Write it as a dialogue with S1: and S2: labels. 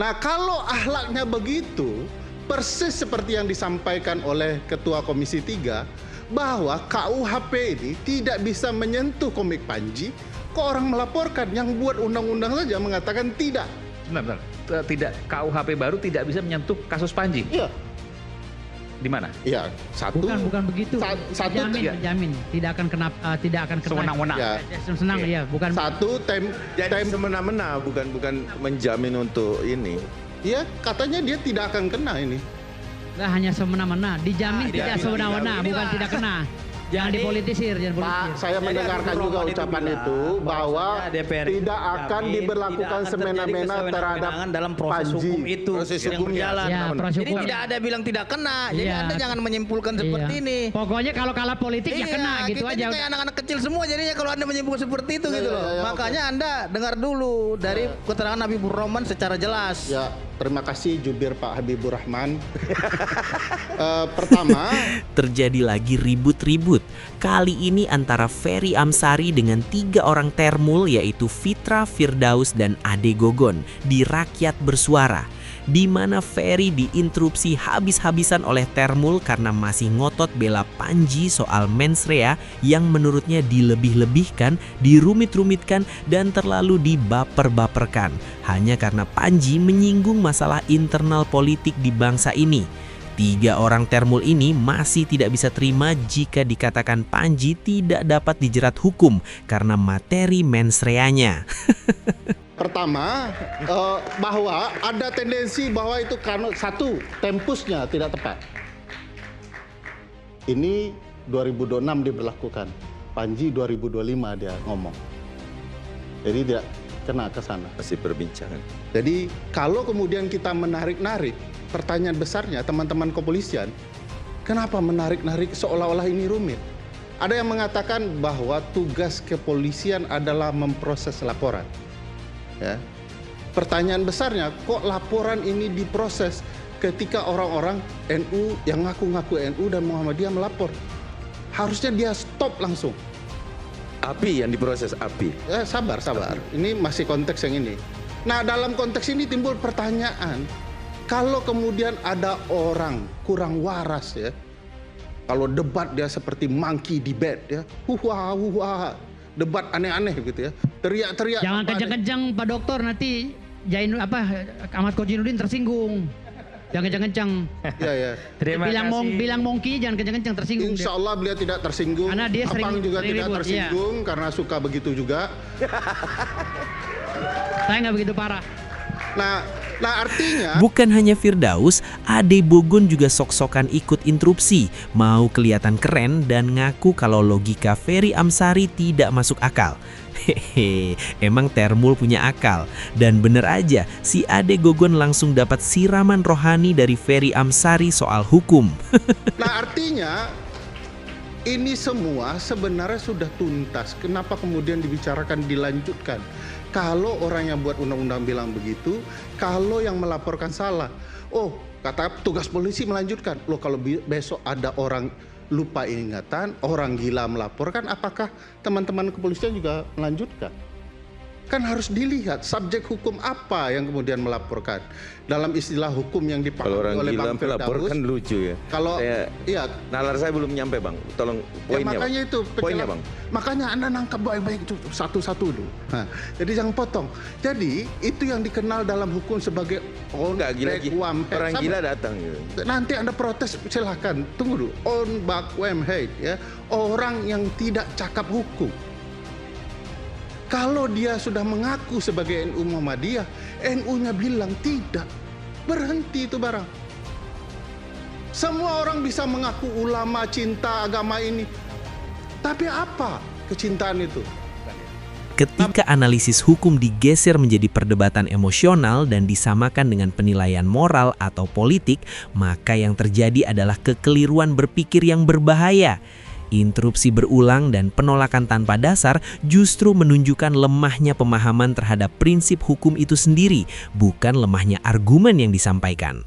S1: Nah, kalau akhlaknya begitu, persis seperti yang disampaikan oleh Ketua Komisi 3, bahwa KUHP ini tidak bisa menyentuh komik Panji, kok orang melaporkan, yang buat undang-undang saja mengatakan tidak.
S2: Benar. Tidak, KUHP baru tidak bisa menyentuh kasus Panji.
S1: Iya.
S2: Di mana?
S1: Iya, satu.
S3: Bukan begitu.
S1: Satu
S3: menjamin tidak akan kena
S2: sewenang-wenang.
S1: Ya.
S3: Senang ya, bukan.
S1: Satu
S4: Jadi semena-mena, bukan menjamin untuk ini.
S1: ya katanya dia tidak akan kena ini.
S3: Nggak hanya semena-mena, dijamin tidak semena-mena, bukan tidak kena. Jangan dipolitisir, jangan
S1: Pak,
S3: politisir.
S1: saya mendengarkan juga ucapan itu bahwa tidak akan diberlakukan semena-mena terhadap
S5: dalam proses
S1: Panji.
S5: hukum itu.
S4: Proses
S5: yang
S4: hukum
S5: berjalan.
S3: Ya, proses
S5: Jadi
S3: hukum.
S5: tidak ada bilang tidak kena. Jadi
S3: Iya.
S5: Anda jangan menyimpulkan seperti
S3: Iya.
S5: ini.
S3: Pokoknya kalau kalah politik ya kena gitu
S5: kita
S3: aja.
S5: ini kayak anak-anak kecil semua jadinya kalau Anda menyimpulkan seperti itu gitu loh.
S1: ya,
S5: Makanya Anda dengar dulu dari keterangan Habibur Rahman secara jelas.
S1: Ya, terima kasih jubir Pak Habibur Rahman. Pertama,
S6: Terjadi lagi ribut-ribut. Kali ini antara Ferry Amsari dengan 3 orang termul yaitu Fitra, Firdaus, dan Ade Gogon di Rakyat Bersuara, di mana Ferry diinterupsi habis-habisan oleh termul karena masih ngotot bela Panji soal mens rea yang menurutnya dilebih-lebihkan, dirumit-rumitkan, dan terlalu dibaper-baperkan hanya karena Panji menyinggung masalah internal politik di bangsa ini. 3 orang termul ini masih tidak bisa terima jika dikatakan Panji tidak dapat dijerat hukum karena materi mens reanya.
S1: pertama bahwa ada tendensi bahwa itu karena satu tempusnya tidak tepat. Ini 2026 diberlakukan. Panji 2025 dia ngomong. Jadi tidak kena ke sana.
S4: Masih perbincangan.
S1: Jadi kalau kemudian kita menarik-narik, pertanyaan besarnya teman-teman kepolisian, kenapa menarik-narik seolah-olah ini rumit? Ada yang mengatakan bahwa tugas kepolisian adalah memproses laporan. Ya. Pertanyaan besarnya, kok laporan ini diproses ketika orang-orang NU yang ngaku-ngaku NU dan Muhammadiyah melapor? Harusnya dia stop langsung.
S4: Api yang diproses api.
S1: Sabar. Ini masih konteks yang ini. Nah, dalam konteks ini timbul pertanyaan, kalau kemudian ada orang kurang waras ya, kalau debat dia seperti monkey debate ya, huha, debat aneh-aneh gitu ya, teriak-teriak.
S3: Jangan kencang-kencang Pak Dokter, nanti Ahmad Kojinuddin tersinggung. Jangan kencang-kencang.
S1: Ya.
S2: Terima kasih.
S3: Bilang monkey jangan kencang-kencang, tersinggung.
S1: Insya Allah beliau tidak tersinggung.
S3: Karena dia
S1: Abang juga
S3: sering
S1: tidak
S3: ribut,
S1: tersinggung karena suka begitu juga.
S3: Saya nggak begitu parah.
S1: Nah artinya
S6: Bukan hanya Firdaus, Ade Gogon juga sok-sokan ikut interupsi, mau kelihatan keren dan ngaku kalau logika Ferry Amsari tidak masuk akal. Hehe, emang termul punya akal. Dan bener aja, si Ade Gogon langsung dapat siraman rohani dari Ferry Amsari soal hukum.
S1: Nah artinya ini semua sebenarnya sudah tuntas. Kenapa kemudian dibicarakan dilanjutkan? Kalau orang yang buat undang-undang bilang begitu, kalau yang melaporkan salah. Oh, kata tugas polisi melanjutkan. Loh kalau besok ada orang lupa ingatan, orang gila melaporkan, apakah teman-teman kepolisian juga melanjutkan? Kan harus dilihat subjek hukum apa yang kemudian melaporkan. Dalam istilah hukum yang
S4: Kalau
S1: dipahami
S4: orang
S1: oleh
S4: gila
S1: Bang
S4: melapor
S1: Firdaus,
S4: kan lucu ya.
S1: kalau iya,
S4: Nalar saya belum nyampe bang. Tolong poinnya.
S1: makanya
S4: bang.
S1: itu
S4: Poinnya bang.
S1: Makanya Anda nangkap baik-baik itu satu-satu dulu. Nah, jadi jangan potong. Jadi itu yang dikenal dalam hukum sebagai on
S4: Enggak gila.
S1: back wham head.
S4: Orang
S1: Sabar.
S4: gila datang gitu.
S1: Nanti Anda protes silahkan. Tunggu dulu. On back wham head ya. Orang yang tidak cakap hukum. Kalau dia sudah mengaku sebagai NU Muhammadiyah, NU-nya bilang tidak. Berhenti itu barang. Semua orang bisa mengaku ulama cinta agama ini. Tapi apa kecintaan itu?
S6: Ketika analisis hukum digeser menjadi perdebatan emosional dan disamakan dengan penilaian moral atau politik, maka yang terjadi adalah kekeliruan berpikir yang berbahaya. Interupsi berulang dan penolakan tanpa dasar justru menunjukkan lemahnya pemahaman terhadap prinsip hukum itu sendiri, bukan lemahnya argumen yang disampaikan.